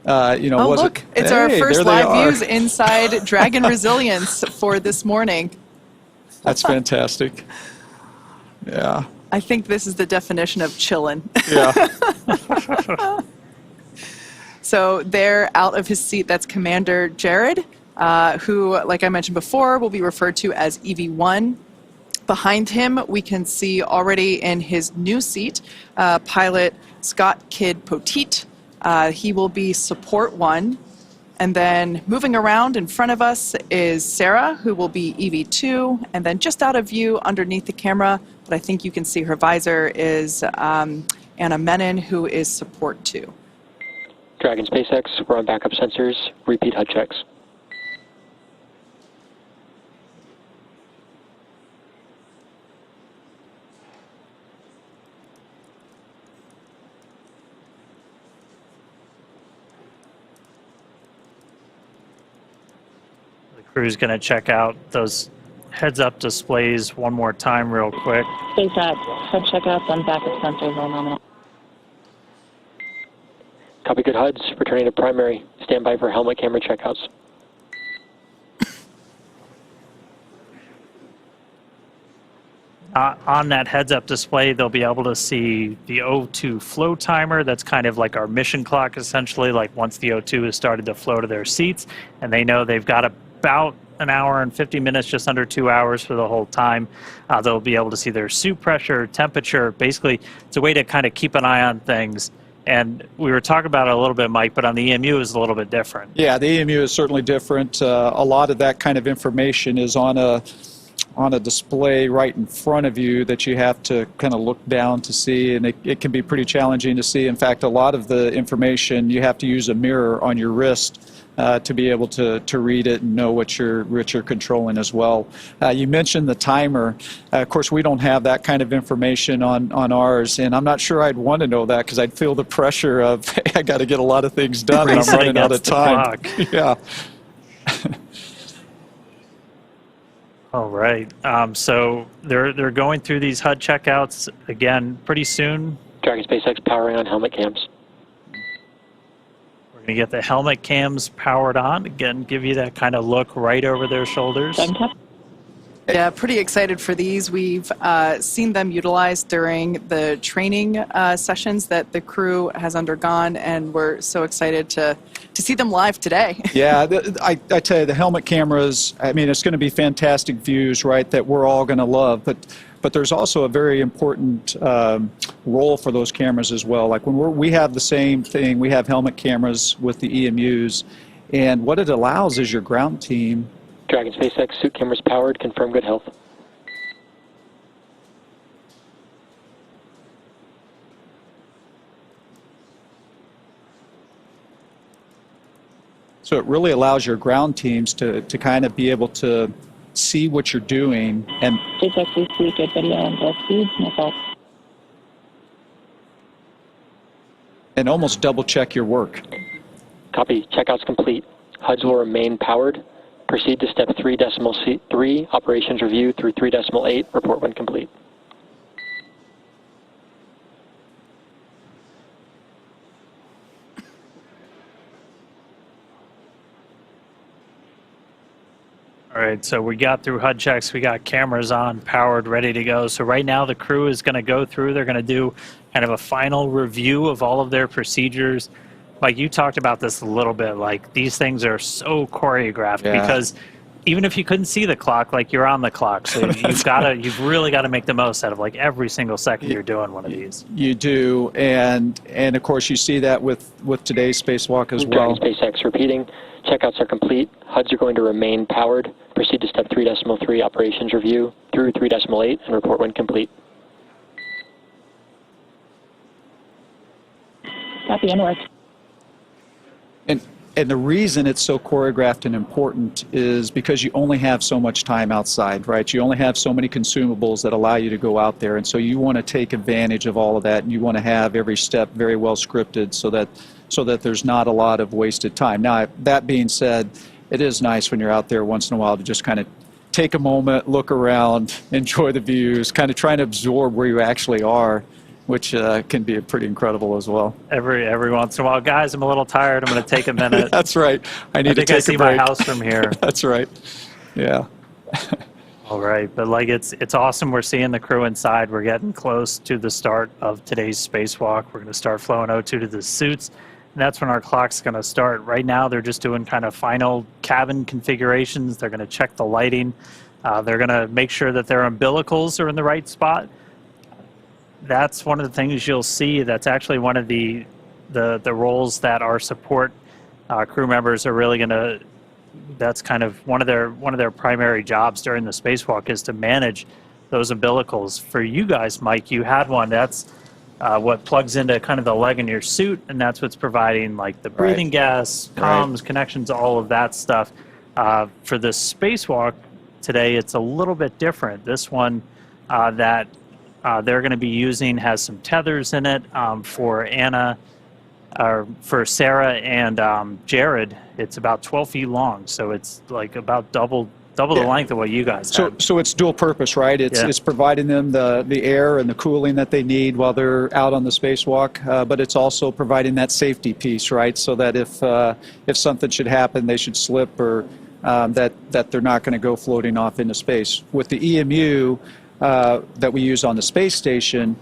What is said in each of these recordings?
Oh, look, it's our first live views inside Dragon Resilience for this morning. That's fantastic. Yeah. I think this is the definition of chillin'. Yeah. So there, out of his seat, that's Commander Jared, who, like I mentioned before, will be referred to as EV1. Behind him, we can see already in his new seat, pilot Scott Kidd Poteet. He will be Support 1. And then moving around in front of us is Sarah, who will be EV2. And then just out of view underneath the camera, but I think you can see her visor, is Anna Menon, who is Support 2. Dragon SpaceX, we're on backup sensors. Repeat HUD checks. The crew's going to check out those heads-up displays one more time real quick. SpaceX, HUD checkouts on backup sensors are nominal. Copy, good HUDs. Returning to primary. Stand by for helmet camera checkouts. On that heads-up display, they'll be able to see the O2 flow timer. That's kind of like our mission clock, essentially, like once the O2 has started to flow to their seats, and they know they've got about an hour and 50 minutes, just under 2 hours for the whole time. They'll be able to see their suit pressure, temperature. Basically, it's a way to kind of keep an eye on things. And we were talking about it a little bit, Mike, but on the EMU is a little bit different. Yeah, the EMU is certainly different. A lot of that kind of information is on a display right in front of you that you have to kind of look down to see, and it can be pretty challenging to see. In fact, a lot of the information, you have to use a mirror on your wrist to be able to read it and know what you're controlling as well. You mentioned the timer. Of course, we don't have that kind of information on ours, and I'm not sure I'd want to know that because I'd feel the pressure of, hey, I got to get a lot of things done and I'm running out of time. Yeah. All right. So they're going through these HUD checkouts again pretty soon. Dragon SpaceX powering on helmet cams. We're going to get the helmet cams powered on. Again, give you that kind of look right over their shoulders. Yeah, pretty excited for these. We've seen them utilized during the training sessions that the crew has undergone, and we're so excited to see them live today. Yeah, I tell you, the helmet cameras, I mean, it's going to be fantastic views, right, that we're all going to love. But there's also a very important role for those cameras as well. Like when we have the same thing, we have helmet cameras with the EMUs, and what it allows is your ground team. Dragon SpaceX, suit cameras powered, confirm good health. So it really allows your ground teams to kind of be able to see what you're doing and SpaceX, we see good video and both speeds, no fault. and almost double check your work. Copy, checkouts complete. HUDs will remain powered. Proceed to step 3.3, operations review through 3.8, report when complete. All right, so we got through HUD checks, we got cameras on, powered, ready to go. So right now the crew is going to go through, they're going to do kind of a final review of all of their procedures. Like you talked about this a little bit, like these things are so choreographed because even if you couldn't see the clock, like you're on the clock. So you've really got to make the most out of like every single second you're doing one of these. You do, and of course you see that with today's spacewalk as well. Dragon SpaceX repeating. Checkouts are complete. HUDs are going to remain powered. Proceed to step 3.3, operations review through 3.8, and report when complete. Copy, inward. And the reason it's so choreographed and important is because you only have so much time outside, right? You only have so many consumables that allow you to go out there, and so you want to take advantage of all of that, and you want to have every step very well scripted so that there's not a lot of wasted time. Now, that being said, it is nice when you're out there once in a while to just kind of take a moment, look around, enjoy the views, kind of try and absorb where you actually are. which can be pretty incredible as well. Every once in a while, guys, I'm a little tired. I'm going to take a minute. That's right. I need to take a break. I see my house from here. That's right. Yeah. All right, but like it's awesome. We're seeing the crew inside. We're getting close to the start of today's spacewalk. We're going to start flowing O2 to the suits, and that's when our clock's going to start. Right now, they're just doing kind of final cabin configurations. They're going to check the lighting. They're going to make sure that their umbilicals are in the right spot. That's one of the things you'll see. That's actually one of the roles that our support crew members are really going to. That's kind of one of their primary jobs during the spacewalk is to manage those umbilicals. For you guys, Mike, you had one. That's what plugs into kind of the leg in your suit, and that's what's providing like the breathing gas, comms, connections, all of that stuff. For the spacewalk today, it's a little bit different. This one that they're going to be using has some tethers in it for Sarah and Jared. It's about 12 feet long, so it's like about double the length of what you guys have. So it's dual purpose, right? It's providing them the air and the cooling that they need while they're out on the spacewalk, but it's also providing that safety piece, right? So that if something should happen, they should slip or that they're not going to go floating off into space. With the EMU that we use on the space station,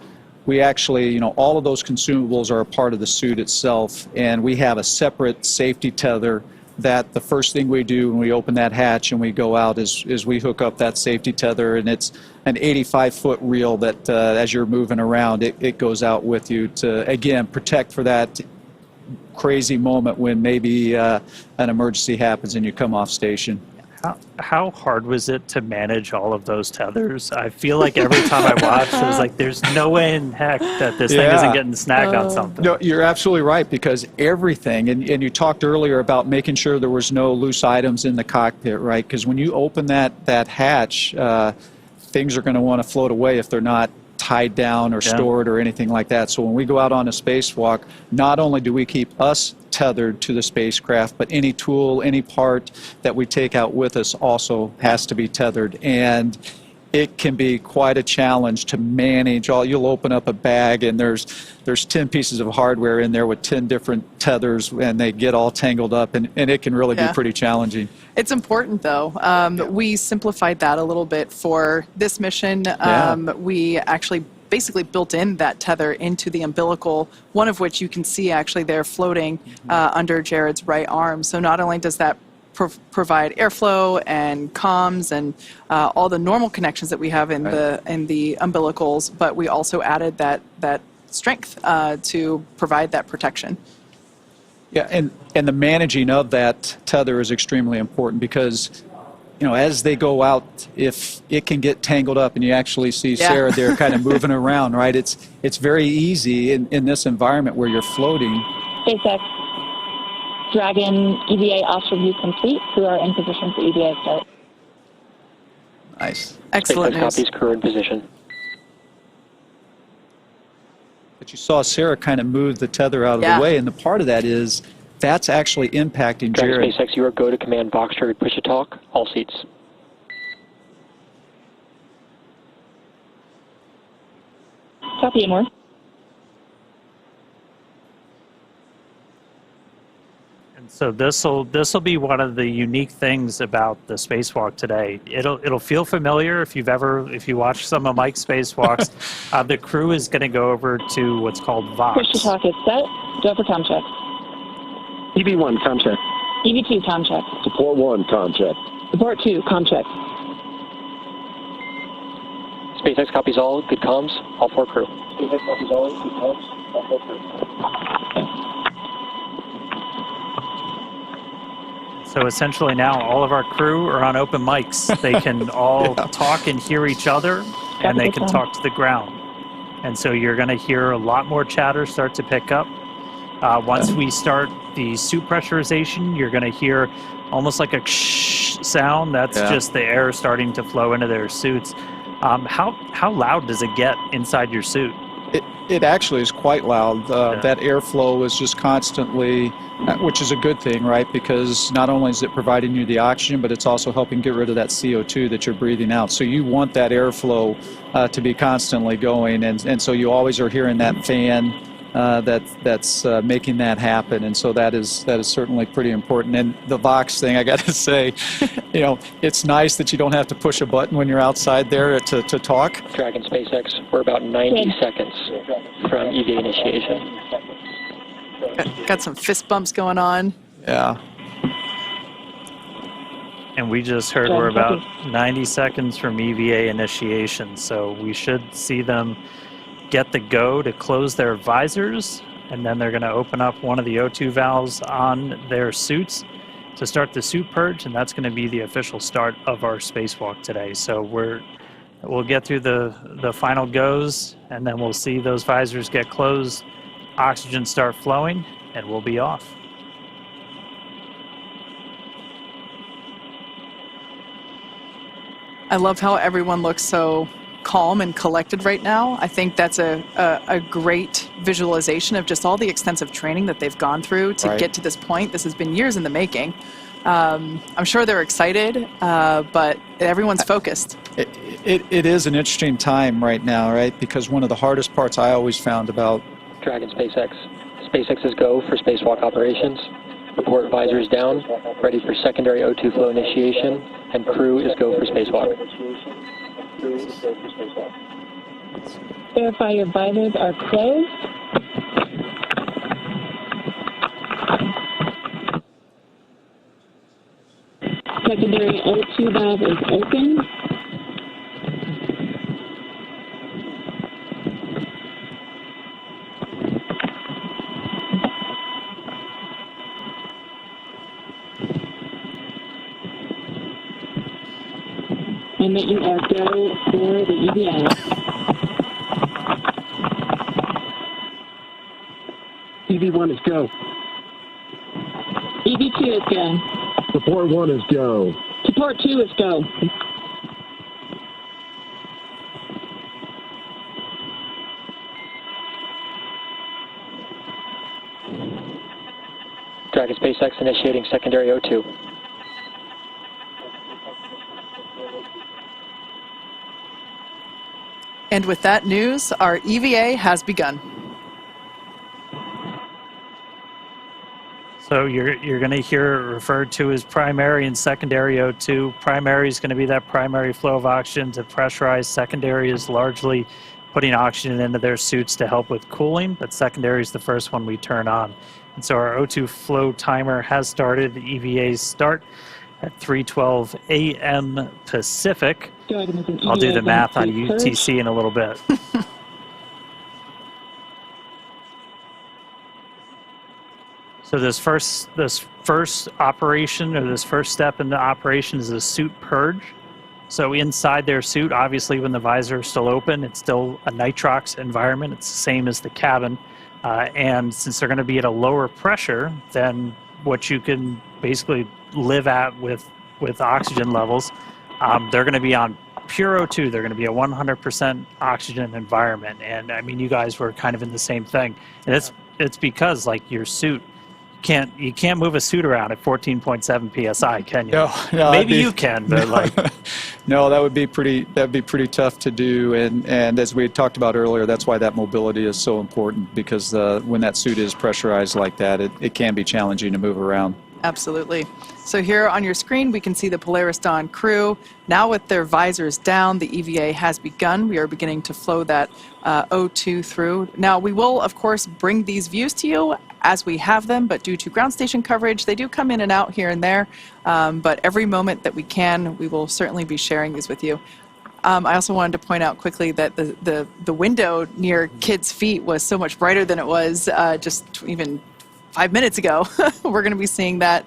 we actually, all of those consumables are a part of the suit itself, and we have a separate safety tether that the first thing we do when we open that hatch and we go out is we hook up that safety tether, and it's an 85-foot reel that as you're moving around, it goes out with you to, again, protect for that crazy moment when maybe an emergency happens and you come off station. How hard was it to manage all of those tethers? I feel like every time I watched, it was like, there's no way in heck that this thing isn't getting snagged on something. No, you're absolutely right, because everything, and you talked earlier about making sure there was no loose items in the cockpit, right? Because when you open that hatch, things are going to want to float away if they're not tied down or stored or anything like that. So when we go out on a spacewalk, not only do we keep us tethered to the spacecraft, but any tool, any part that we take out with us also has to be tethered. And it can be quite a challenge to manage all. You'll open up a bag and there's 10 pieces of hardware in there with 10 different tethers, and they get all tangled up, and it can really be pretty challenging. It's important, though. We simplified that a little bit for this mission. We actually basically built in that tether into the umbilical, one of which you can see actually there floating under Jared's right arm. So not only does that provide airflow and comms and all the normal connections that we have in the umbilicals, but we also added that strength to provide that protection. Yeah, and the managing of that tether is extremely important, because as they go out, if it can get tangled up, and you actually see Sarah there kind of moving around, right? It's very easy in this environment where you're floating. SpaceX Dragon EVA off review complete. We are in position for EVA start. Nice. Excellent news. Copies, crew in position. But you saw Sarah kind of move the tether out of the way, and the part of that is that's actually impacting Jared. SpaceX, you are go to command box to push to talk, all seats. Copy, more. And so this'll be one of the unique things about the spacewalk today. It'll feel familiar if you watch some of Mike's spacewalks. The crew is going to go over to what's called Vox. Push to talk is set. Go for com check. EV1, com check. EV2, com check. Support 1, com check. Support 2, com check. SpaceX copies all, good comms, all 4 crew. SpaceX copies all, good comms, all 4 crew. So essentially now all of our crew are on open mics. They can all talk and hear each other, and they can talk to the ground. And so you're going to hear a lot more chatter start to pick up. Once we start the suit pressurization, you're going to hear almost like a sound. That's just the air starting to flow into their suits. How loud does it get inside your suit? It actually is quite loud. That airflow is just constantly, which is a good thing, right? Because not only is it providing you the oxygen, but it's also helping get rid of that CO2 that you're breathing out. So you want that airflow to be constantly going, and so you always are hearing that fan that's making that happen, and so that is certainly pretty important. And the Vox thing, I got to say, it's nice that you don't have to push a button when you're outside there to talk. Dragon SpaceX, we're about 90 seconds from EVA initiation. Got some fist bumps going on. Yeah. And we just heard we're about 90 seconds from EVA initiation, so we should see them get the go to close their visors, and then they're going to open up one of the O2 valves on their suits to start the suit purge, and that's going to be the official start of our spacewalk today. So we'll get through the final goes, and then we'll see those visors get closed, oxygen start flowing, and we'll be off. I love how everyone looks so calm and collected right now. I think that's a great visualization of just all the extensive training that they've gone through to get to this point. This has been years in the making. I'm sure they're excited, but everyone's focused. It is an interesting time right now, right? Because one of the hardest parts I always found about Dragon SpaceX. SpaceX is go for spacewalk operations. Report visors down, ready for secondary O2 flow initiation, and crew is go for spacewalk. Verify your visors are closed. Secondary O2 valve is open. And that you are go for the EVA. EV1 is go. EV2 is go. Support 1 is go. Support 2 is go. Dragon SpaceX initiating secondary O2. And with that news, our EVA has begun. So you're going to hear it referred to as primary and secondary O2. Primary is going to be that primary flow of oxygen to pressurize. Secondary is largely putting oxygen into their suits to help with cooling, but secondary is the first one we turn on. And so our O2 flow timer has started. The EVAs start at 3:12 a.m. Pacific. I'll do the math on UTC in a little bit. So this first operation, or this first step in the operation, is a suit purge. So inside their suit, obviously when the visor is still open, it's still a nitrox environment. It's the same as the cabin. And since they're going to be at a lower pressure than what you can basically live at with oxygen levels, they're going to be on pure O2. They're going to be a 100% oxygen environment. And I mean, you guys were kind of in the same thing. And it's because like your suit, you can't move a suit around at 14.7 psi, can you? No, maybe you can, but like no, that'd be pretty tough to do. And as we had talked about earlier, that's why that mobility is so important, because when that suit is pressurized like that, it can be challenging to move around. Absolutely. So here on your screen, we can see the Polaris Dawn crew. Now with their visors down, the EVA has begun. We are beginning to flow that O2 through. Now, we will, of course, bring these views to you as we have them, but due to ground station coverage, they do come in and out here and there. But every moment that we can, we will certainly be sharing these with you. I also wanted to point out quickly that the window near kids' feet was so much brighter than it was just even 5 minutes ago. We're going to be seeing that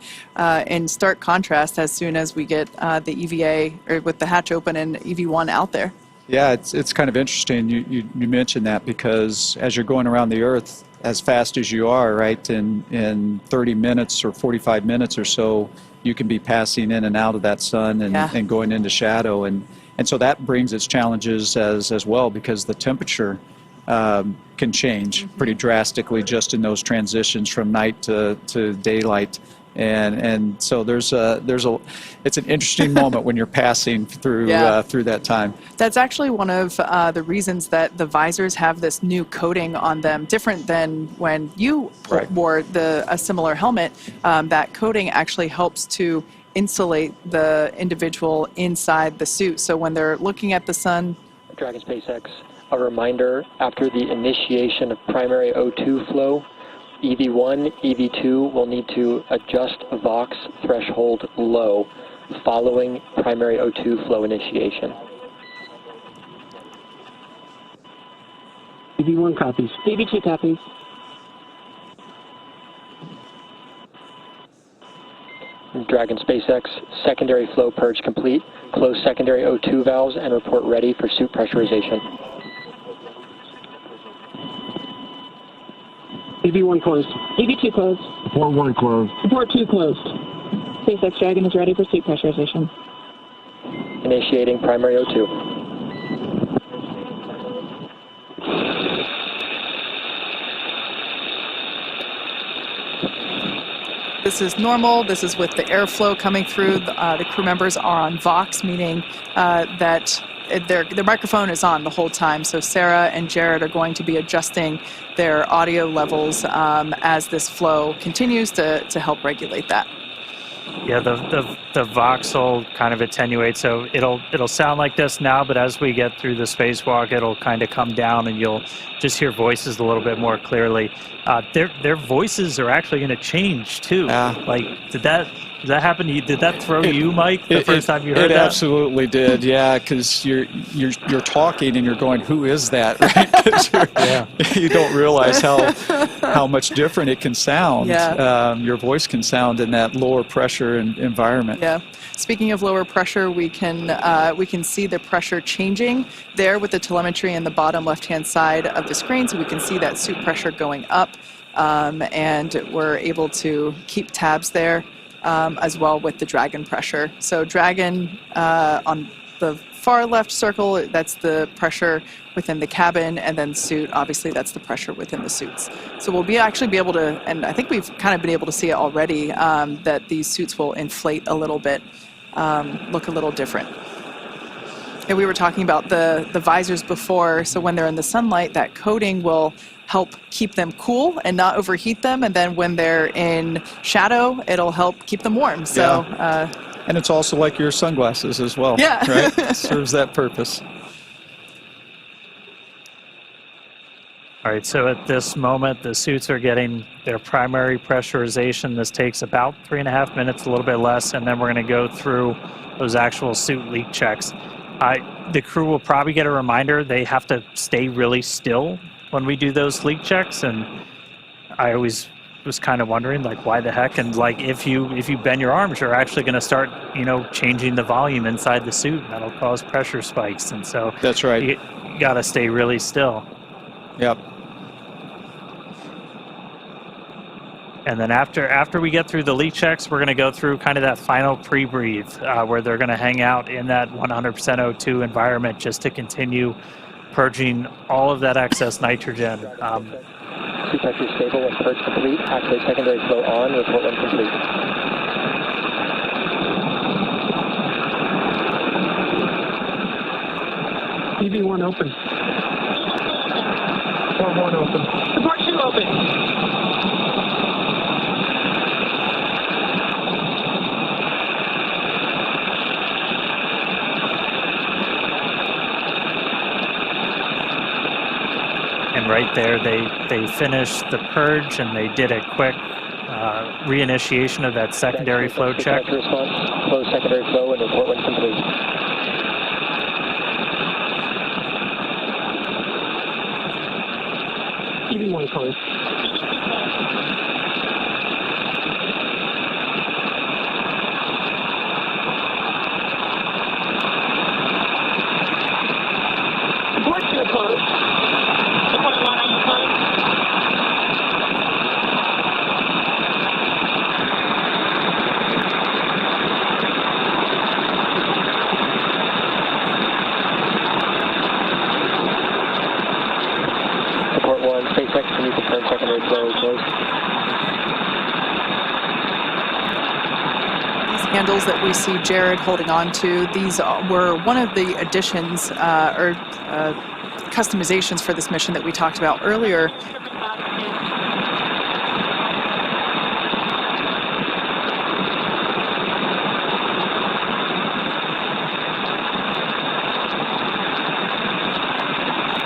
in stark contrast as soon as we get the EVA, or with the hatch open and EV1 out there. Yeah, it's kind of interesting you mentioned that, because as you're going around the Earth as fast as you are, right, in 30 minutes or 45 minutes or so, you can be passing in and out of that sun and going into shadow. And so that brings its challenges as well, because the temperature can change pretty drastically just in those transitions from night to daylight. And so it's an interesting moment when you're passing through through that time. That's actually one of the reasons that the visors have this new coating on them, different than when you wore a similar helmet. That coating actually helps to insulate the individual inside the suit. So when they're looking at the sun. Dragon SpaceX, a reminder, after the initiation of primary O2 flow, EV1, EV2 will need to adjust VOX threshold low following primary O2 flow initiation. EV1 copies. EV2 copies. Dragon SpaceX, secondary flow purge complete. Close secondary O2 valves and report ready for suit pressurization. EV1 closed. EV2 closed. Report 1 closed. Report 2 closed. SpaceX Dragon is ready for suit pressurization. Initiating primary O2. This is normal. This is with the airflow coming through. The crew members are on VOX, meaning that their microphone is on the whole time. So Sarah and Jared are going to be adjusting their audio levels as this flow continues to help regulate that. Yeah, the VOX will kind of attenuate, so it'll sound like this now, but as we get through the spacewalk, it'll kind of come down, and you'll just hear voices a little bit more clearly. Their voices are actually going to change too. Like, did that happen to you? Did that throw you, Mike, the first time you heard that? It absolutely did. Yeah, because you're talking and you're going, who is that? Right? You don't realize how much different it can sound. Your voice can sound in that lower pressure environment. Yeah. Speaking of lower pressure, we can see the pressure changing there with the telemetry in the bottom left-hand side of the screen. So we can see that suit pressure going up, and we're able to keep tabs there as well with the Dragon pressure. So Dragon on the far left circle, that's the pressure within the cabin, and then suit, obviously that's the pressure within the suits. So we'll actually be able to, and I think we've kind of been able to see it already, that these suits will inflate a little bit, look a little different. And we were talking about the visors before, so when they're in the sunlight, that coating will help keep them cool and not overheat them, and then when they're in shadow, it'll help keep them warm. So, and it's also like your sunglasses as well. Yeah. Right? Serves that purpose. All right, so at this moment, the suits are getting their primary pressurization. This takes about 3.5 minutes, a little bit less, and then we're going to go through those actual suit leak checks. The crew will probably get a reminder they have to stay really still when we do those leak checks, and I always was kind of wondering, like, why the heck? And like, if you bend your arms, you're actually going to start, changing the volume inside the suit. That'll cause pressure spikes, and so that's right. You got to stay really still. Yep. And then after we get through the leak checks, we're going to go through kind of that final pre-breathe where they're going to hang out in that 100% O2 environment just to continue purging all of that excess nitrogen. Suit pressure stable when purge complete. Activate secondary flow on. Report when complete. EV1 open. Report 1 open. Report 2 open. And right there, they finished the purge, and they did a quick reinitiation of that secondary flow check. Response. Close secondary flow and report when complete. EV1 closed. Report 2 closed. handles that we see Jared holding on to, these were one of the additions or customizations for this mission that we talked about earlier.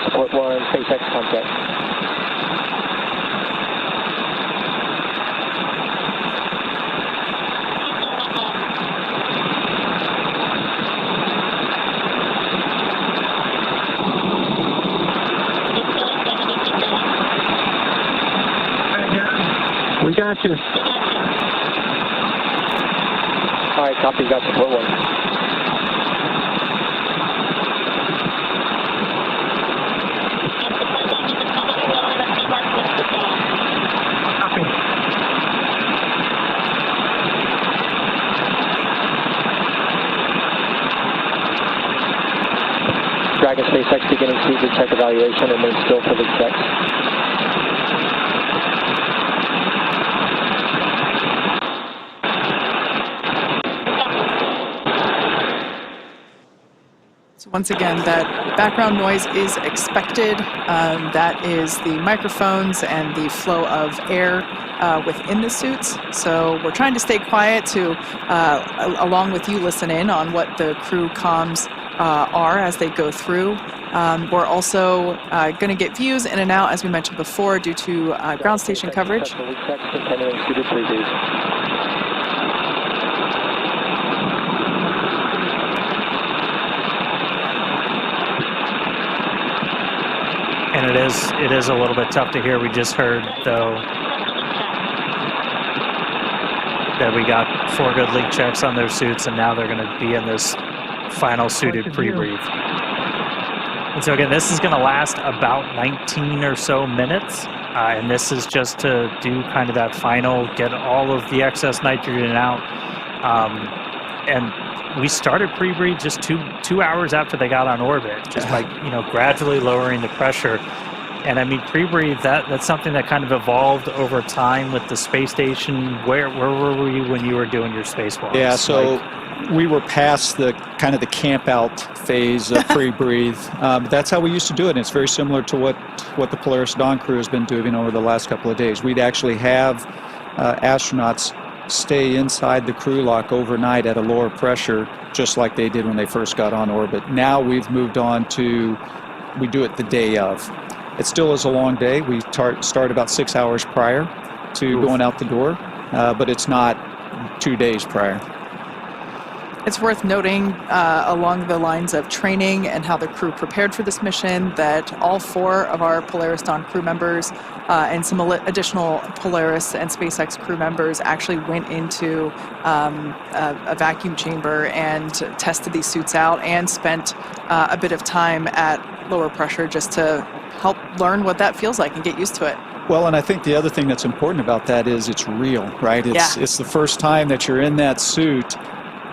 Support 1, SpaceX contact. We got you. All right, copy. Got support 1. Copy. Dragon SpaceX beginning to detect evaluation. Remain still for the checks. So once again, that background noise is expected. That is the microphones and the flow of air within the suits. So we're trying to stay quiet to, along with you, listen in on what the crew comms are as they go through. We're also going to get views in and out, as we mentioned before, due to ground station coverage. Continuing suited previews. And it is a little bit tough to hear. We just heard, though, that we got 4 good leak checks on their suits, and now they're going to be in this final suited pre-breathe. And so again, this is going to last about 19 or so minutes, and this is just to do kind of that final, get all of the excess nitrogen out. And we started pre-breathe just two hours after they got on orbit, just by gradually lowering the pressure. And I mean, pre-breathe, that's something that kind of evolved over time with the space station. Where were you when you were doing your spacewalks? Yeah, so we were past the kind of the camp out phase of pre-breathe. That's how we used to do it. And it's very similar to what the Polaris Dawn crew has been doing over the last couple of days. We'd actually have astronauts stay inside the crew lock overnight at a lower pressure, just like they did when they first got on orbit. Now we've moved on to, we do it the day of. It still is a long day. We start about 6 hours prior to going out the door, but it's not 2 days prior. It's worth noting along the lines of training and how the crew prepared for this mission that all 4 of our Polaris Dawn crew members and some additional Polaris and SpaceX crew members actually went into a vacuum chamber and tested these suits out and spent a bit of time at lower pressure just to help learn what that feels like and get used to it. Well, and I think the other thing that's important about that is it's real, right? It's the first time that you're in that suit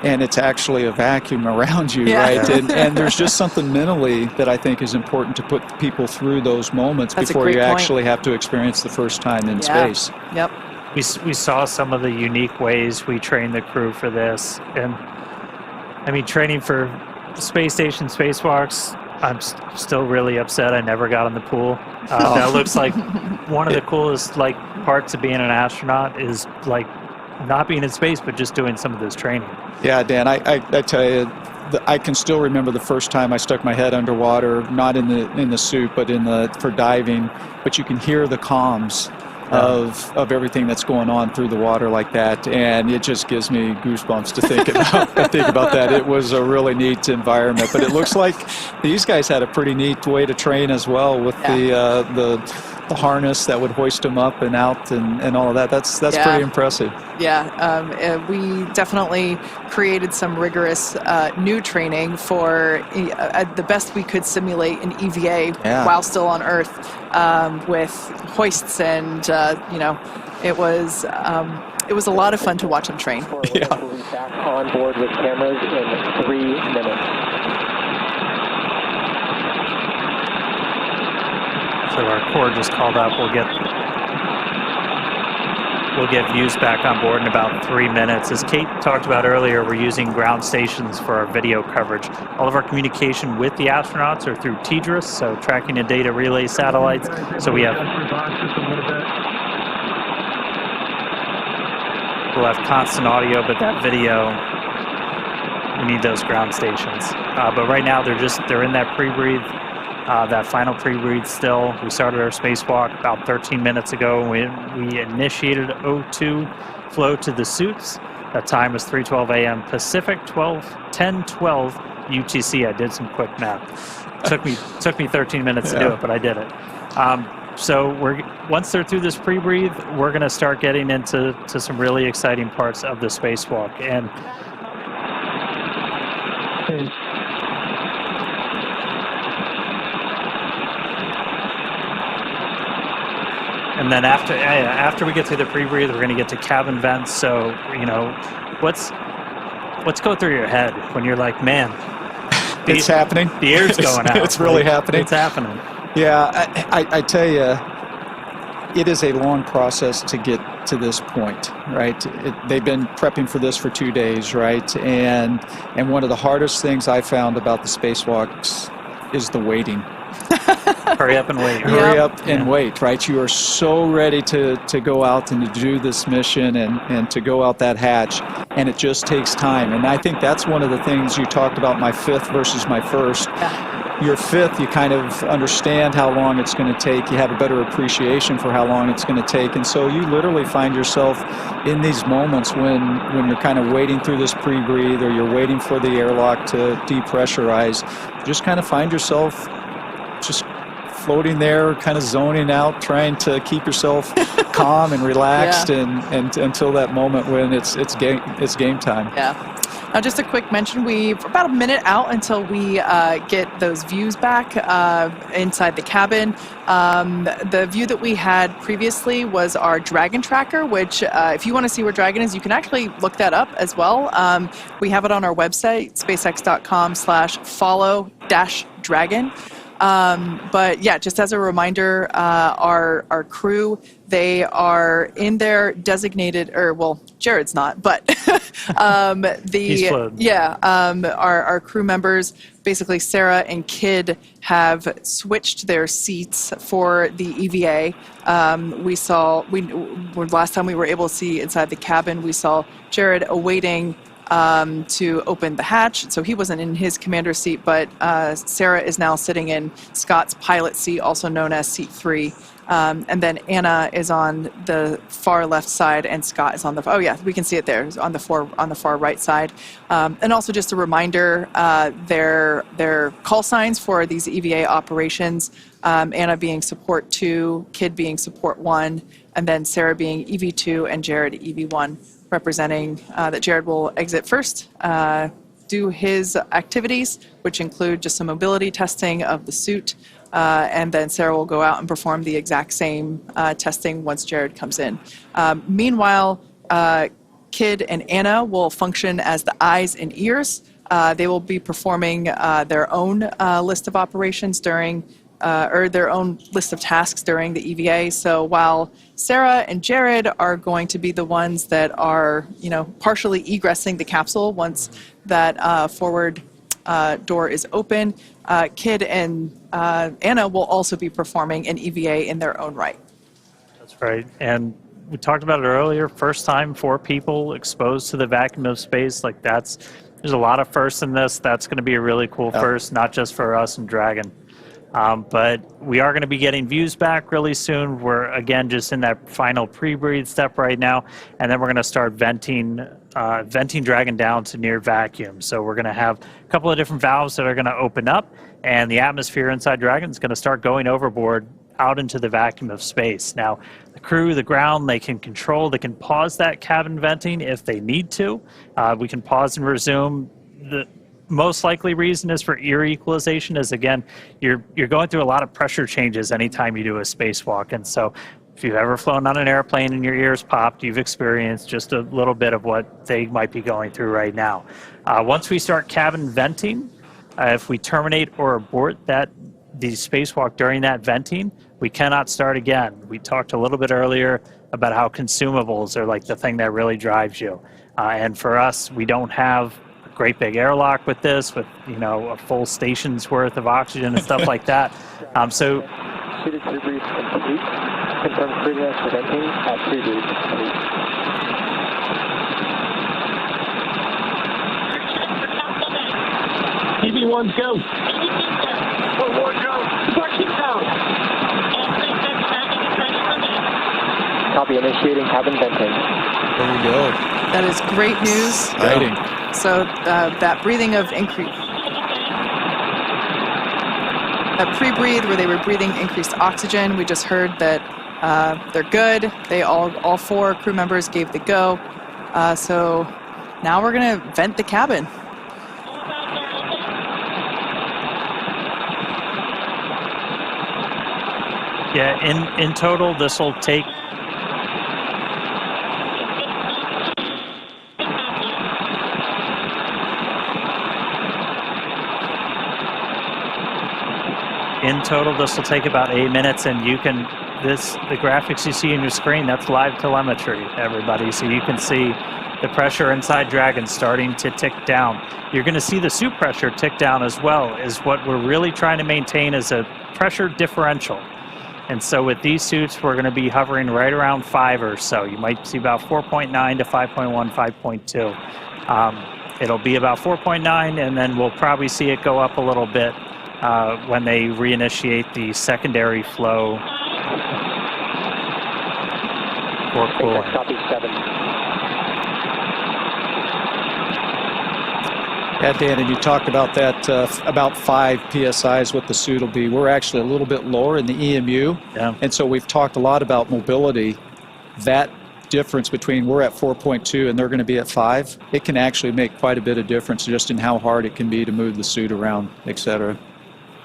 and it's actually a vacuum around you, right? And there's just something mentally that I think is important to put people through those moments before you actually have to experience the first time in space. Yep. We saw some of the unique ways we trained the crew for this. And I mean, training for space station spacewalks, I'm still really upset I never got in the pool. That looks like one of the coolest parts of being an astronaut is not being in space, but just doing some of this training. Yeah, Dan, I tell you, I can still remember the first time I stuck my head underwater, not in the suit, but for diving. But you can hear the comms of everything that's going on through the water like that, and it just gives me goosebumps to think about that. It was a really neat environment, but it looks like these guys had a pretty neat way to train as well with the harness that would hoist them up and out and all of that. That's pretty impressive. Yeah, we definitely created some rigorous new training for the best we could simulate an EVA while still on Earth with hoists and it was a lot of fun to watch them train. Back on board with cameras in 3 minutes. So our core just called up. We'll get we'll get views back on board in about 3 minutes. As Kate talked about earlier, we're using ground stations for our video coverage. All of our communication with the astronauts are through Egress, so tracking and data relay satellites. So we'll have constant audio, but that video, we need those ground stations. But right now they're in that pre-breathe, that final pre-breathe still. We started our spacewalk about 13 minutes ago. We initiated O2 flow to the suits. That time was 3:12 a.m. Pacific, 10:12 UTC. I did some quick math. Took me 13 minutes to do it, but I did it. So once they're through this pre-breathe, we're going to start getting into some really exciting parts of the spacewalk. And then after we get through the pre-breathe, we're going to get to cabin vents. So, what's going through your head when you're like, man, it's happening. The air's going out. It's really happening. It's happening. Yeah, I tell you, it is a long process to get to this point, right? They've been prepping for this for 2 days, right? And one of the hardest things I found about the spacewalks is the waiting. Hurry up and wait. Hurry up and wait, right? You are so ready to go out and to do this mission and to go out that hatch, and it just takes time. And I think that's one of the things you talked about, my fifth versus my first. Your fifth, you kind of understand how long it's going to take. You have a better appreciation for how long it's going to take. And so you literally find yourself in these moments when you're kind of waiting through this pre-breathe, or you're waiting for the airlock to depressurize. You just kind of find yourself just floating there, kind of zoning out, trying to keep yourself calm and relaxed, and until that moment when it's game time. Yeah. Now, just a quick mention, we're about a minute out until we get those views back inside the cabin. The view that we had previously was our Dragon tracker, which if you want to see where Dragon is, you can actually look that up as well. We have it on our website, spacex.com/follow-dragon. But yeah, just as a reminder, our crew, they are in their designated, Jared's not, but our crew members, basically Sarah and Kid, have switched their seats for the EVA. Last time we were able to see inside the cabin, we saw Jared awaiting to open the hatch, so he wasn't in his commander seat, but Sarah is now sitting in Scott's pilot seat, also known as seat 3, and then Anna is on the far left side, and Scott is on the we can see it there on the far right side. And also just a reminder, their call signs for these EVA operations, Anna being support 2, Kid being support 1, and then Sarah being EV2 and Jared EV1. Representing that Jared will exit first, do his activities, which include just some mobility testing of the suit, and then Sarah will go out and perform the exact same testing once Jared comes in. Meanwhile, Kid and Anna will function as the eyes and ears. They will be performing their own list of operations during or their own list of tasks during the EVA. So while Sarah and Jared are going to be the ones that are, partially egressing the capsule once that forward door is open, Kid and Anna will also be performing an EVA in their own right. That's right. And we talked about it earlier, first time for people exposed to the vacuum of space. There's a lot of firsts in this. That's going to be a really cool first, not just for us and Dragon. But we are going to be getting views back really soon. We're, again, just in that final pre-breathe step right now, and then we're going to start venting Dragon down to near vacuum. So we're going to have a couple of different valves that are going to open up, and the atmosphere inside Dragon is going to start going overboard out into the vacuum of space. Now, the crew, the ground, they can pause that cabin venting if they need to. We can pause and resume. The most likely reason is for ear equalization, is again, you're going through a lot of pressure changes anytime you do a spacewalk. And so if you've ever flown on an airplane and your ears popped, you've experienced just a little bit of what they might be going through right now. Once we start cabin venting, if we terminate or abort the spacewalk during that venting, we cannot start again. We talked a little bit earlier about how consumables are like the thing that really drives you. And for us, we don't have a great big airlock with this, with a full station's worth of oxygen and stuff like that. So Suited pre-breathe complete. Confirm crew rest preventing at pre-breathe complete. EV1's go. Forward go. Departure down. Copy, initiating cabin venting. There we go. That is great news. Exciting. So that breathing of increase, that pre-breathe where they were breathing increased oxygen, we just heard that they're good. They all 4 crew members gave the go. So now we're gonna vent the cabin. yeah, in total, this will take. In total, this will take about 8 minutes, and you can, the graphics you see on your screen, that's live telemetry, everybody. So you can see the pressure inside Dragon starting to tick down. You're going to see the suit pressure tick down as well, is what we're really trying to maintain is a pressure differential. And so with these suits, we're going to be hovering right around 5 or so. You might see about 4.9 to 5.1, 5.2. It'll be about 4.9, and then we'll probably see it go up a little bit when they reinitiate the secondary flow for cooling. Copy 7. Yeah, Dan, and you talked about that, about 5 PSI is what the suit will be. We're actually a little bit lower in the EMU, and so we've talked a lot about mobility. That difference between we're at 4.2 and they're going to be at 5, it can actually make quite a bit of difference just in how hard it can be to move the suit around, etc.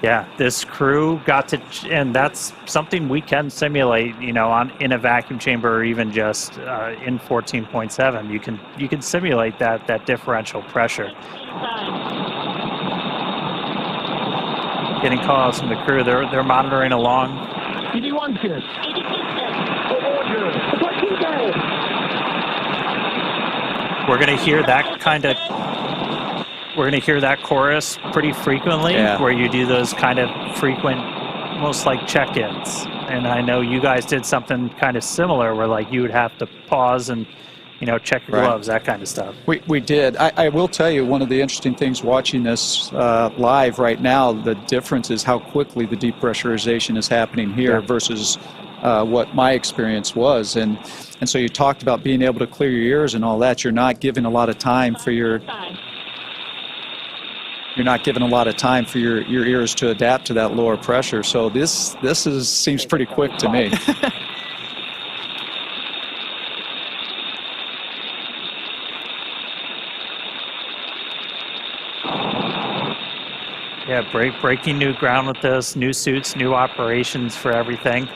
Yeah, this crew got to, and that's something we can simulate, in a vacuum chamber or even just in 14.7. You can simulate that differential pressure. Getting calls from the crew. They're monitoring along. EV1's good. We're going to hear that We're going to hear that chorus pretty frequently, where you do those kind of frequent, almost like check-ins. And I know you guys did something kind of similar, where like you would have to pause and check your gloves, that kind of stuff. We did. I will tell you, one of the interesting things watching this live right now, the difference is how quickly the depressurization is happening here versus what my experience was. And so you talked about being able to clear your ears and all that. You're not giving a lot of time for your ears to adapt to that lower pressure. So this seems pretty quick to me. Yeah, breaking new ground with this, new suits, new operations for everything.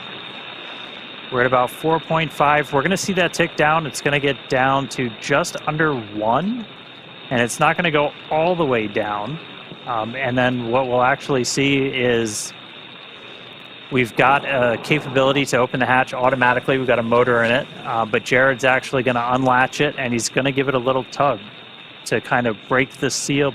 We're at about 4.5. We're going to see that tick down. It's going to get down to just under 1, and it's not going to go all the way down. And then what we'll actually see is we've got a capability to open the hatch automatically. We've got a motor in it, but Jared's actually going to unlatch it, and he's going to give it a little tug to kind of break the seal,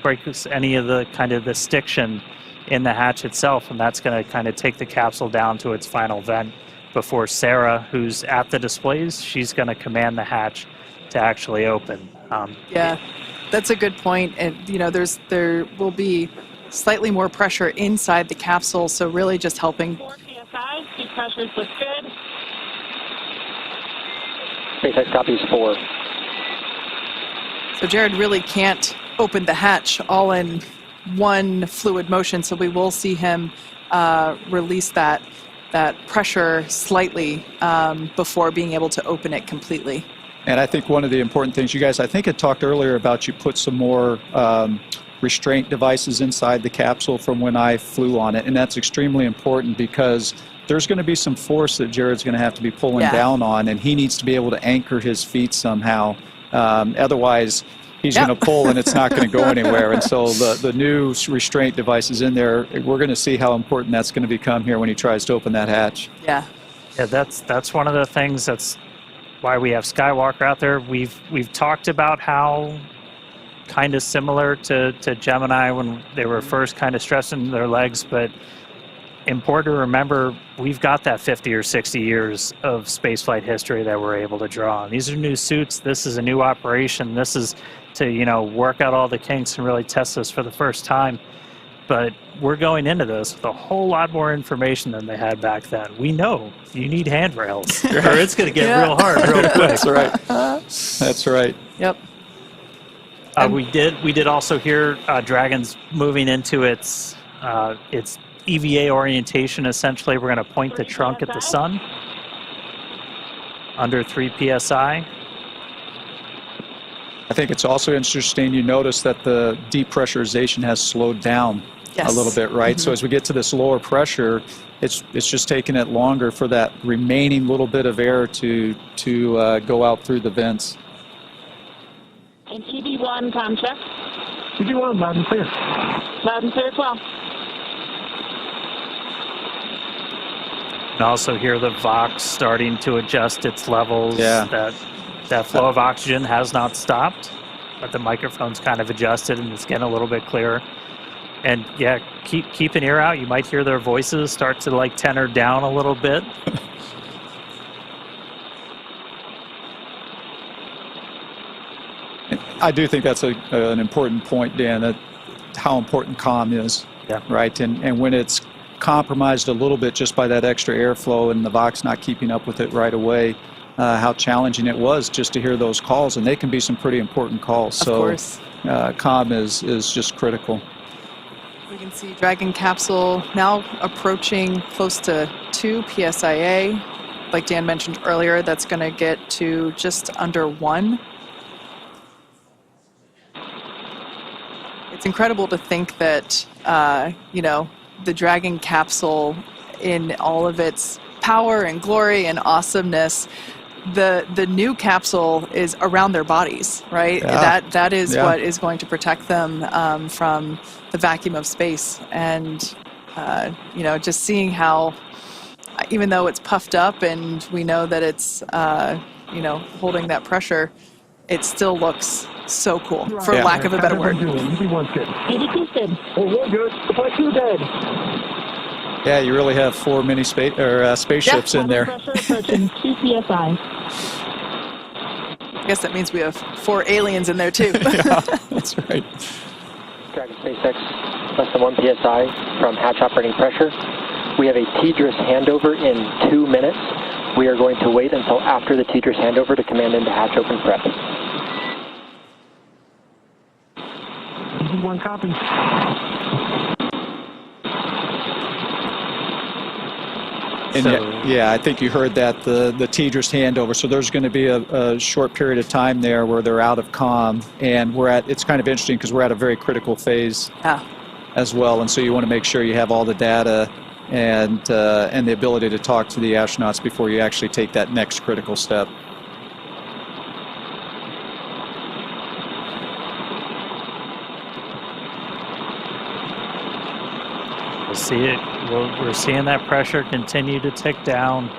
any of the kind of the stiction in the hatch itself, and that's going to kind of take the capsule down to its final vent before Sarah, who's at the displays, she's going to command the hatch to actually open. Yeah, that's a good point. And there will be slightly more pressure inside the capsule, so really just helping. 4 PSI, seat pressures look good. SpaceX copies 4. So Jared really can't open the hatch all in one fluid motion, so we will see him release that pressure slightly before being able to open it completely. And I think one of the important things, you guys, I think I talked earlier about you put some more restraint devices inside the capsule from when I flew on it, and that's extremely important because there's going to be some force that Jared's going to have to be pulling down on, and he needs to be able to anchor his feet somehow. Otherwise, he's going to pull and it's not going to go anywhere. And so the new restraint devices in there, we're going to see how important that's going to become here when he tries to open that hatch. Yeah. Yeah, that's one of the things that's why we have Skywalker out there. We've talked about how kind of similar to Gemini when they were first kind of stressing their legs, but important to remember, we've got that 50 or 60 years of spaceflight history that we're able to draw on. These are new suits. This is a new operation. This is to, you know, work out all the kinks and really test this for the first time. But we're going into this with a whole lot more information than they had back then. We know you need handrails, or it's going to get real hard real quick. That's right. That's right. Yep. We did also hear Dragon's moving into its EVA orientation. Essentially, we're going to point the trunk at the sun under 3 psi. I think it's also interesting. You notice that the depressurization has slowed down a little bit, right? So as we get to this lower pressure, it's just taking it longer for that remaining little bit of air to go out through the vents. And TV1, time check. TV1, loud and clear. Loud and clear as well. And also hear the Vox starting to adjust its levels. Yeah. That flow of oxygen has not stopped, but the microphone's kind of adjusted and it's getting a little bit clearer. And yeah, keep an ear out. You might hear their voices start to like tenor down a little bit. I do think that's an important point, Dan, that how important comm is, right? And when it's compromised a little bit just by that extra airflow and the Vox not keeping up with it right away, how challenging it was just to hear those calls, and they can be some pretty important calls. Of course. Comm is just critical. We can see Dragon capsule now approaching close to 2 psia. Like Dan mentioned earlier, that's going to get to just under 1. It's incredible to think that, you know, the Dragon capsule in all of its power and glory and awesomeness, the new capsule is around their bodies, right? Yeah. That is what is going to protect them from the vacuum of space. And, you know, just seeing how, even though it's puffed up and we know that it's, you know, holding that pressure, it still looks so cool, for lack of a better word. 81's good. 82's good. Oh, we're good. Supply 2 dead. Yeah, you really have 4 mini spaceships in there. Pressure approaching 2 psi. I guess that means we have 4 aliens in there too. Yeah, that's right. Dragon SpaceX, less than 1 psi from hatch operating pressure. We have a TDRS handover in 2 minutes. We are going to wait until after the TDRS handover to command into hatch open prep. TV1 copy. And yeah, I think you heard that, the TDRS handover. So there's going to be a short period of time there where they're out of comm, and it's kind of interesting because we're at a very critical phase as well. And so you want to make sure you have all the data and the ability to talk to the astronauts before you actually take that next critical step. We'll see it. We're seeing that pressure continue to tick down.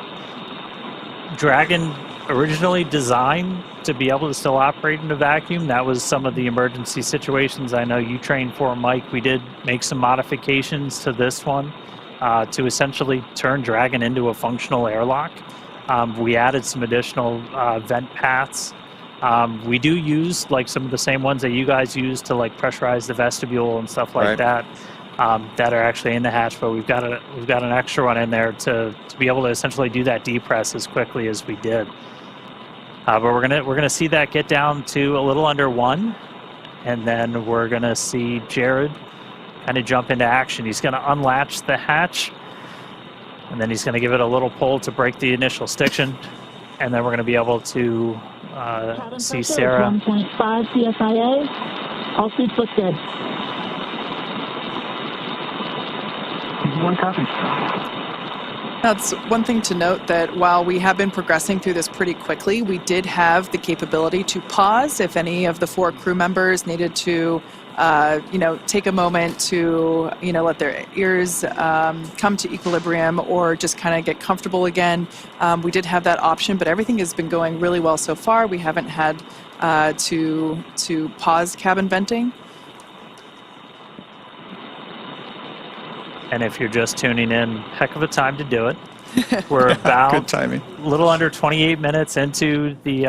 Dragon originally designed to be able to still operate in a vacuum. That was some of the emergency situations I know you trained for, Mike. We did make some modifications to this one to essentially turn Dragon into a functional airlock. We added some additional vent paths. We do use like some of the same ones that you guys use to like pressurize the vestibule and stuff like that. That are actually in the hatch, but we've got an extra one in there to be able to essentially do that depress as quickly as we did. But we're gonna see that get down to a little under 1, and then we're gonna see Jared kind of jump into action. He's gonna unlatch the hatch, and then he's gonna give it a little pull to break the initial stiction, and then we're gonna be able to see Sarah. 1.5 psia. All suits look good. TV1 copy. That's one thing to note, that while we have been progressing through this pretty quickly, we did have the capability to pause if any of the 4 crew members needed to, take a moment to, let their ears come to equilibrium or just kind of get comfortable again. We did have that option, but everything has been going really well so far. We haven't had to pause cabin venting. And if you're just tuning in, heck of a time to do it. We're about Good timing. a little under 28 minutes into the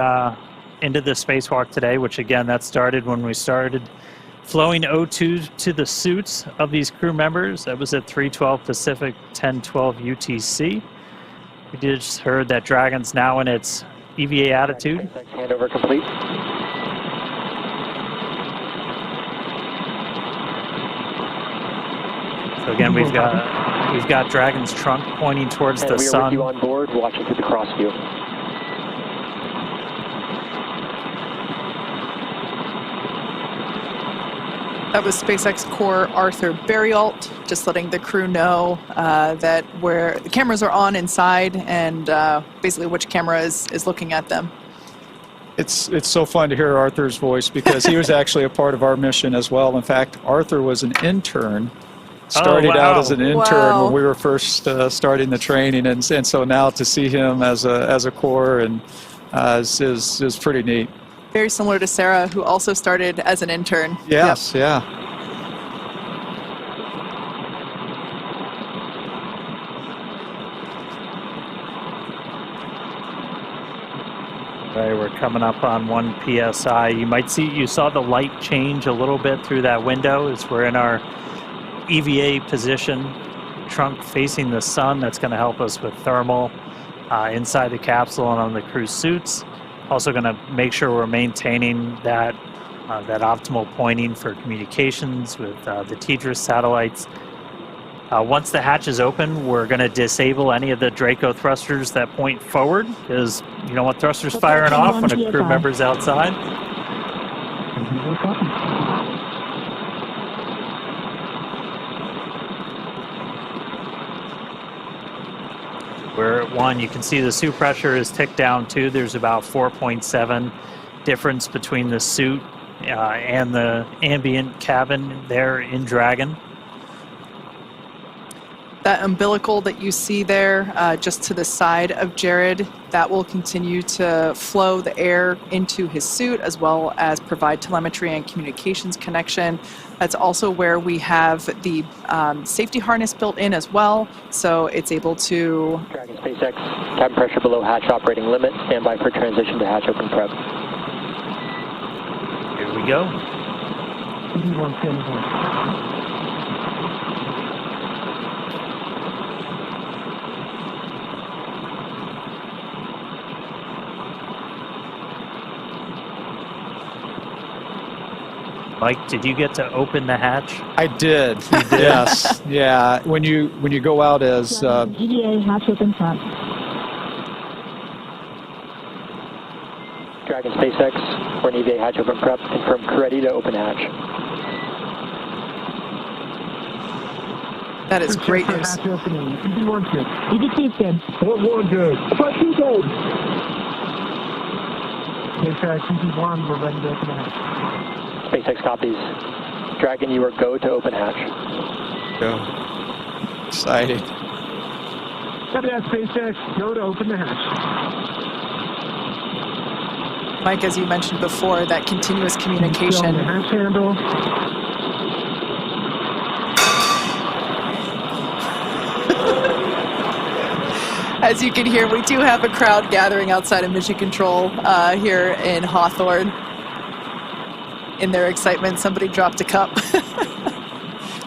spacewalk today, which again, that started when we started flowing O2 to the suits of these crew members. That was at 3:12 Pacific, 10:12 UTC. We just heard that Dragon's now in its EVA attitude. Handover complete. So again, we've got Dragon's trunk pointing towards the sun. We are with you on board, watching through the cross view. That was SpaceX core Arthur Burialt, just letting the crew know that where the cameras are on inside and basically which camera is looking at them. It's so fun to hear Arthur's voice because he was actually a part of our mission as well. In fact, Arthur was an intern. Started out as an intern when we were first starting the training, and so now to see him as a core and is pretty neat. Very similar to Sarah, who also started as an intern. Yes, yep. Yeah. Okay, we're coming up on 1 PSI. You saw the light change a little bit through that window as we're in our EVA position, trunk facing the sun. That's going to help us with thermal inside the capsule and on the crew suits. Also going to make sure we're maintaining that optimal pointing for communications with the Egress satellites. Once the hatch is open, we're going to disable any of the Draco thrusters that point forward, because you don't want thrusters firing off when a crew member's outside. We're at 1. You can see the suit pressure is ticked down too. There's about 4.7 difference between the suit and the ambient cabin there in Dragon. That umbilical that you see there just to the side of Jared, that will continue to flow the air into his suit as well as provide telemetry and communications connection. That's also where we have the safety harness built in as well, so it's able to... Dragon SpaceX, cabin pressure below hatch operating limit. Stand by for transition to hatch open prep. Here we go. Mike, did you get to open the hatch? I did. You did? Yes. Yeah. When you go out as EVA hatch open front. Dragon SpaceX, we're in EVA hatch open prep. Confirm crew ready to open hatch. That is great news. Hatch opening. EV1 good. EV2 good. EV1 good. EV2 good. SpaceX, EV1, we're ready to open the hatch. SpaceX copies. Dragon, you are go to open hatch. Go. Exciting. Copy that, SpaceX. Go to open the hatch. Mike, as you mentioned before, that continuous communication. The hatch handle. As you can hear, we do have a crowd gathering outside of Mission Control here in Hawthorne. In their excitement, somebody dropped a cup.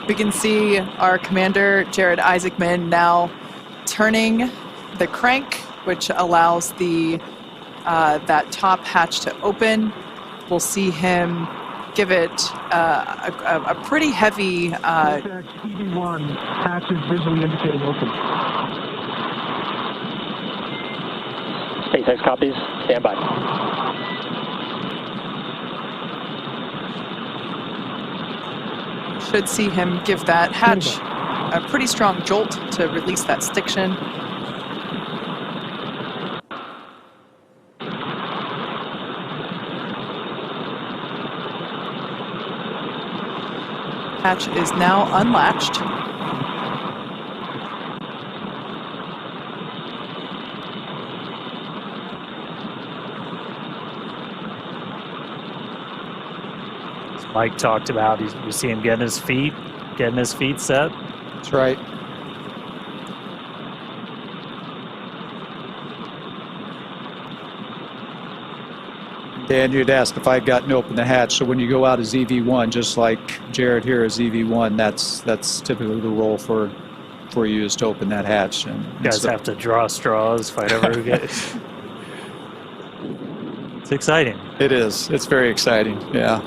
We can see our commander, Jared Isaacman, now turning the crank, which allows the that top hatch to open. We'll see him give it a pretty heavy... EV1, hatch is visually indicating open. SpaceX copies. Stand by. Should see him give that hatch a pretty strong jolt to release that stiction. Hatch is now unlatched. As Mike talked about, you see him getting his feet set. That's right. Dan, you'd asked if I'd gotten open the hatch. So when you go out as EV1, just like Jared here as EV1, that's typically the role for you is to open that hatch. And you guys have to draw straws, fight over who gets. It's exciting. It is. It's very exciting. Yeah.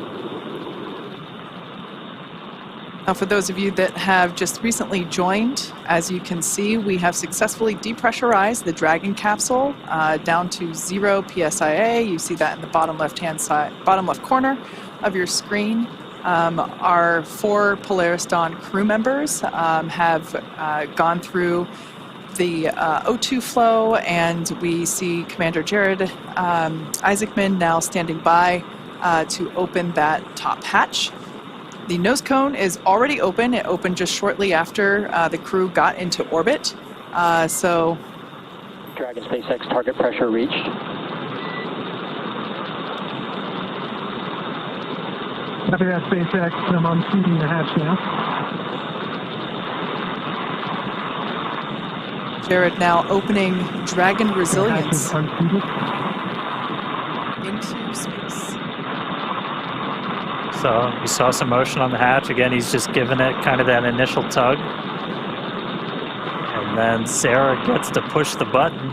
Now, for those of you that have just recently joined, as you can see, we have successfully depressurized the Dragon capsule down to 0 PSIA. You see that in the bottom left corner of your screen. Our 4 Polaris Dawn crew members have gone through the O2 flow, and we see Commander Jared Isaacman now standing by to open that top hatch. The nose cone is already open. It opened just shortly after the crew got into orbit. So, Dragon SpaceX target pressure reached. Copy that, SpaceX. I'm unseating the hatch now. Jared now opening Dragon Resilience into space. So we saw some motion on the hatch. Again, he's just giving it kind of that initial tug. And then Sarah gets to push the button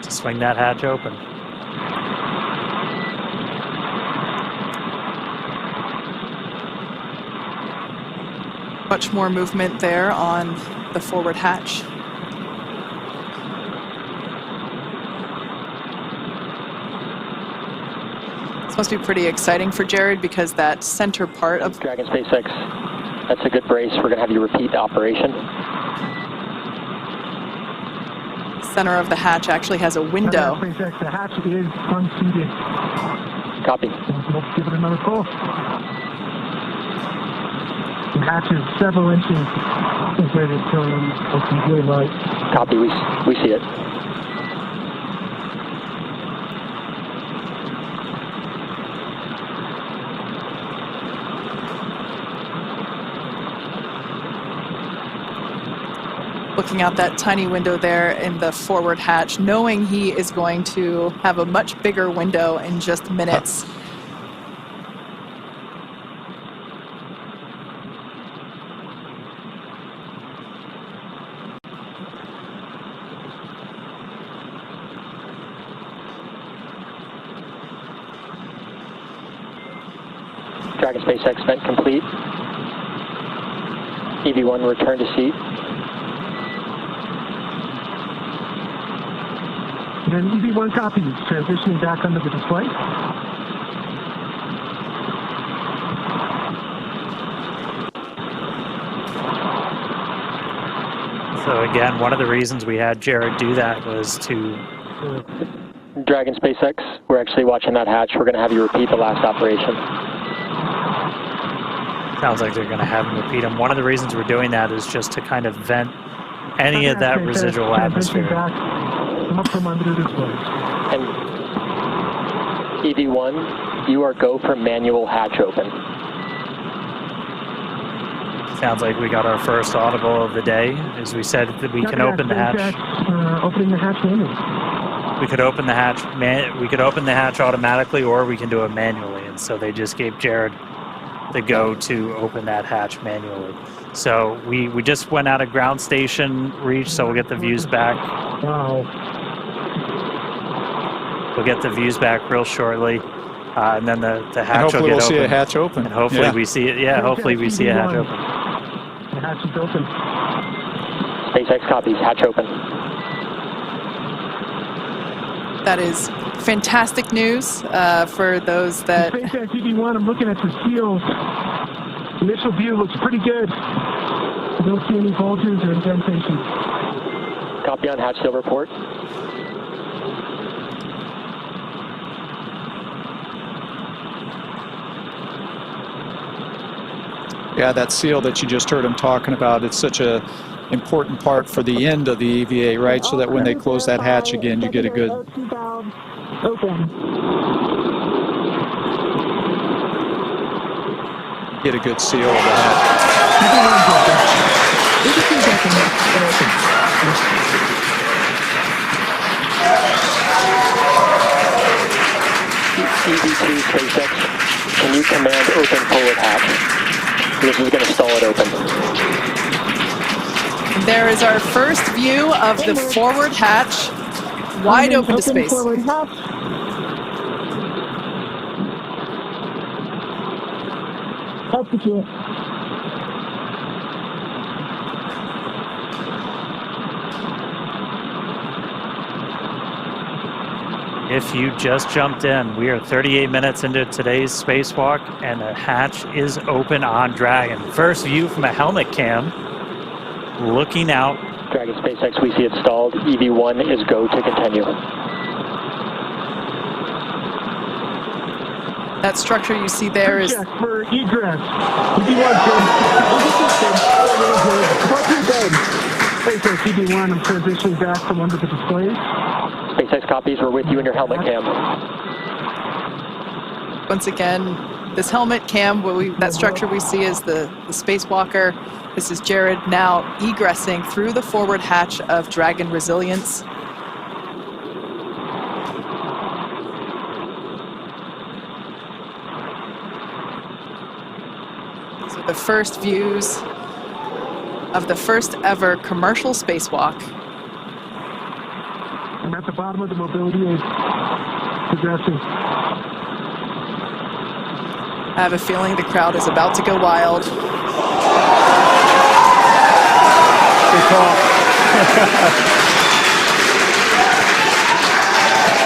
to swing that hatch open. Much more movement there on the forward hatch. Must be pretty exciting for Jared because that center part of Dragon SpaceX, that's a good brace. We're going to have you repeat the operation. Center of the hatch actually has a window. SpaceX, the hatch is unseated. Copy. Let's give it another pull. The hatch is several inches ready to turn open green light. Copy. We see it. Looking out that tiny window there in the forward hatch, knowing he is going to have a much bigger window in just minutes. Dragon SpaceX vent complete. EV1 return to seat. And EV1 copies, transitioning back under the display. So again, one of the reasons we had Jared do that was to... Dragon SpaceX, we're actually watching that hatch. We're going to have you repeat the last operation. Sounds like they're going to have him repeat them. One of the reasons we're doing that is just to kind of vent any of that residual atmosphere. Up from under the display. And EV1, you are go for manual hatch open. Sounds like we got our first audible of the day. As we said, that we can open the hatch. Opening the hatch manually. We could open the hatch. We could open the hatch automatically, or we can do it manually. And so they just gave Jared the go to open that hatch manually. So we just went out of ground station reach, so we'll get the views back. Wow. We'll get the views back real shortly, and then the hatch will get open. Hopefully we'll see a hatch open. And hopefully we see it. Yeah, hopefully we see a hatch open. The hatch is open. SpaceX copies, hatch open. That is fantastic news for those that... SpaceX EV1, I'm looking at the seals. Initial view looks pretty good. I don't see any bulges or indentations. Copy on hatch seal report. Yeah, that seal that you just heard him talking about, it's such a important part for the end of the EVA, right? So that when they close that hatch again, you get a good... Get a good seal of the hatch. EV2 SpaceX, can you command open forward hatch? This is going to stall it open. There is our first view of the forward hatch, wide open to space. Forward hatch. Execute. If you just jumped in, we are 38 minutes into today's spacewalk, and the hatch is open on Dragon. First view from a helmet cam, looking out. Dragon SpaceX, we see it stalled. EV1 is go to continue. That structure you see there is... Check for egress. EV1 good. SpaceX EV1, I'm transitioning back from under the displays. SpaceX copies, we're with you in your helmet cam. Once again, this helmet cam, that structure we see is the spacewalker. This is Jared now egressing through the forward hatch of Dragon Resilience. These are the first views of the first ever commercial spacewalk. I'm at the bottom of the mobility aid. Progressing. I have a feeling the crowd is about to go wild. Good call.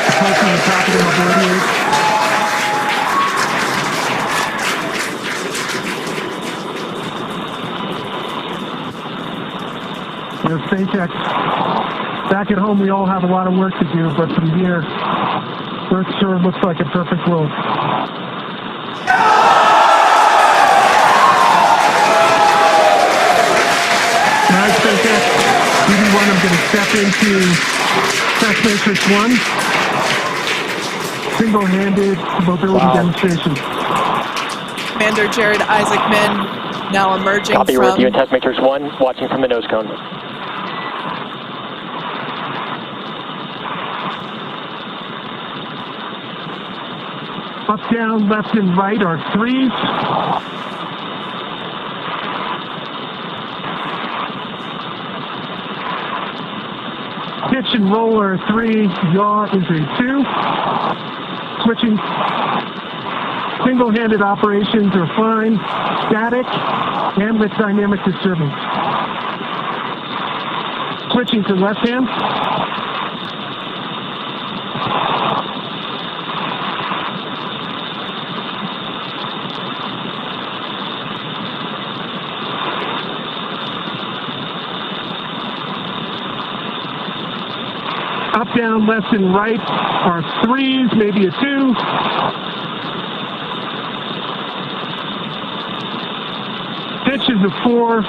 Approaching the top of the mobility aid. SpaceX. Back at home, we all have a lot of work to do, but from here, Earth sure looks like a perfect world. Alright, SpaceX, EV1, I'm going to step into test matrix 1. Single-handed mobility demonstration. Commander Jared Isaacman now emerging Copy, from... we're with you in test matrix 1, watching from the nose cone. Up, down, left, and right are 3s. Pitch and roll are 3. Yaw is a 2. Switching. Single-handed operations are fine. Static and with dynamic disturbance. Switching to left hand. Up, down, left, and right are 3s, maybe a 2. Pitch is a 4.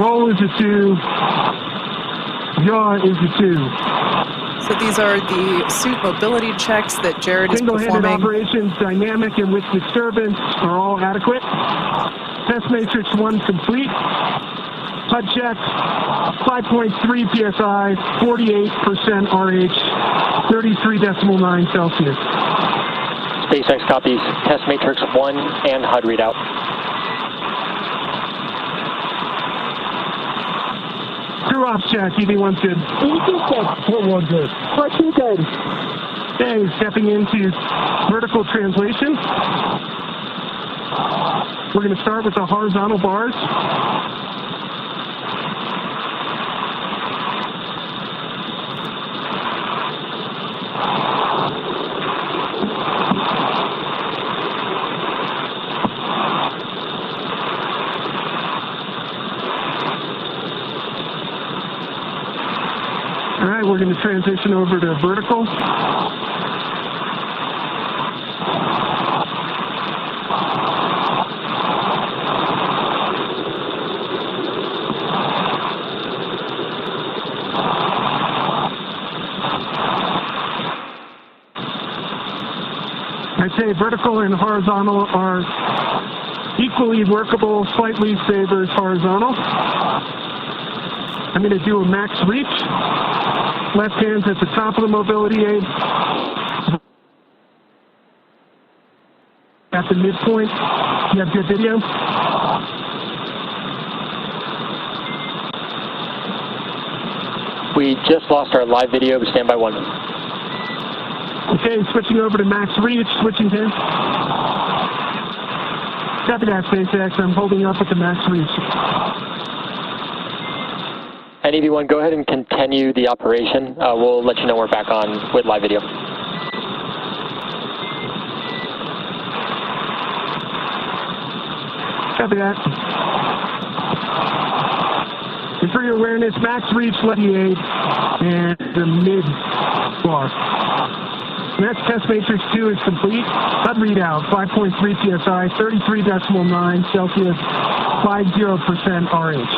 Roll is a 2. Yaw is a 2. So these are the suit mobility checks that Jared is Single-handed performing. operations, dynamic and with disturbance are all adequate. Test matrix 1 complete. HUD check, 5.3 psi, 48% RH, 33.9 Celsius. SpaceX copies test matrix 1 and HUD readout. Crew ops check, EV1's good. EV2's good. 4-1 good. 4-2 good. Okay, stepping into vertical translation. We're going to start with the horizontal bars. All right, we're going to transition over to vertical. would say vertical and horizontal are equally workable, slightly favors horizontal. I'm going to do a max reach. Left hand's at the top of the mobility aid. At the midpoint. You have good video? We just lost our live video, but stand by one. Okay, switching over to max reach, switching to. Copy that, SpaceX. I'm holding up at the max reach. And EV1, go ahead and continue the operation. We'll let you know we're back on with live video. Copy that. And for your awareness, max reach, levy aid, and the mid bar. Next test matrix 2 is complete. HUD readout, 5.3 psi, 33.9 Celsius, 50% RH.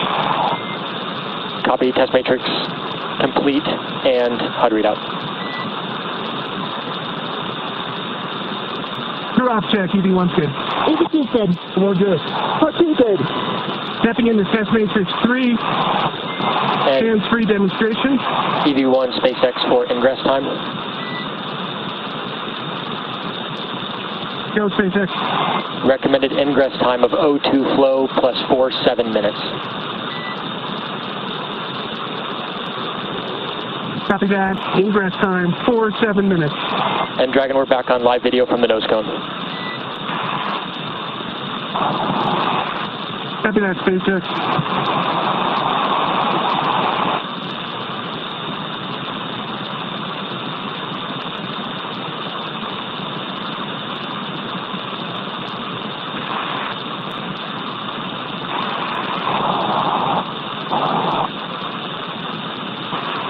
Copy, test matrix complete and HUD readout. Crew off check, EV1's good. EV2's good. We're good. Part2's good. Stepping into test matrix 3, hands-free demonstration. EV1 SpaceX for ingress time. Go, SpaceX. Recommended ingress time of O2 flow plus 47 minutes. Copy that. Ingress time, 47 minutes. And Dragon, we're back on live video from the nose cone. Copy that, SpaceX.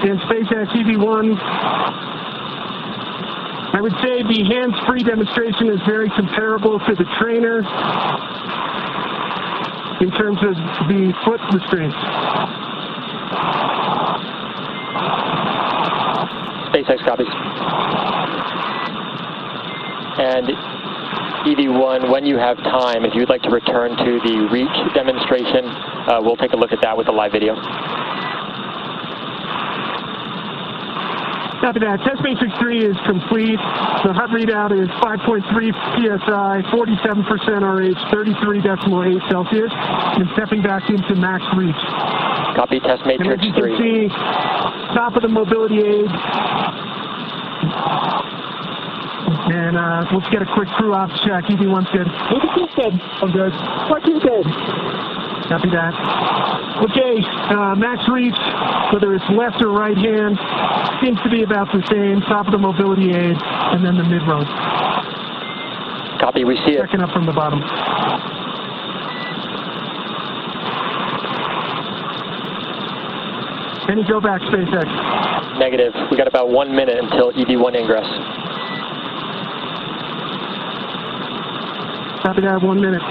And SpaceX EV1, I would say the hands-free demonstration is very comparable to the trainer in terms of the foot restraints. SpaceX copies. And EV1, when you have time, if you'd like to return to the reach demonstration, we'll take a look at that with the live video. Copy that. Test matrix 3 is complete. The HUD readout is 5.3 psi, 47% RH, 33.8 Celsius, and stepping back into max reach. Copy, test matrix 3. And as you can see, top of the mobility aid. And let's get a quick crew off check. EV1's good. EV2's good. I'm good. Part2's good. Copy that. Okay, max reach, whether it's left or right hand, seems to be about the same. Top of the mobility aid, and then the mid-road. Copy, we see it. Checking up from the bottom. Any go back, SpaceX? Negative. We got about 1 minute until EV1 ingress. Copy that, 1 minute.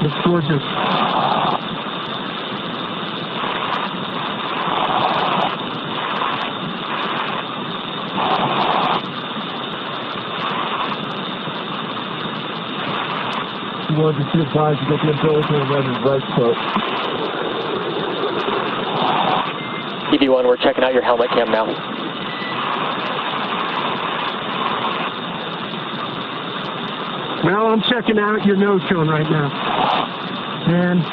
It's gorgeous. You want to see the guys to get the umbilical and then his right foot. EV1, we're checking out your helmet cam now. Well, I'm checking out your nose cone right now. And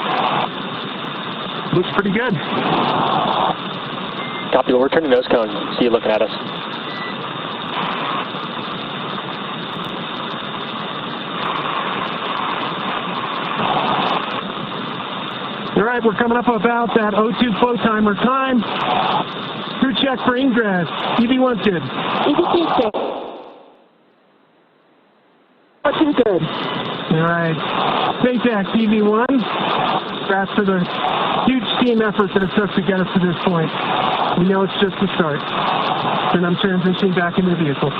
looks pretty good. Copy, we'll return to nose cone. See you looking at us. All right, we're coming up about that O2 flow timer time. Crew check for ingress. EV1's good. EV2's good. Part2's good. All right. SpaceX EV1. Congrats for the huge team effort that it took to get us to this point. We know it's just the start. And I'm transitioning back into the vehicle.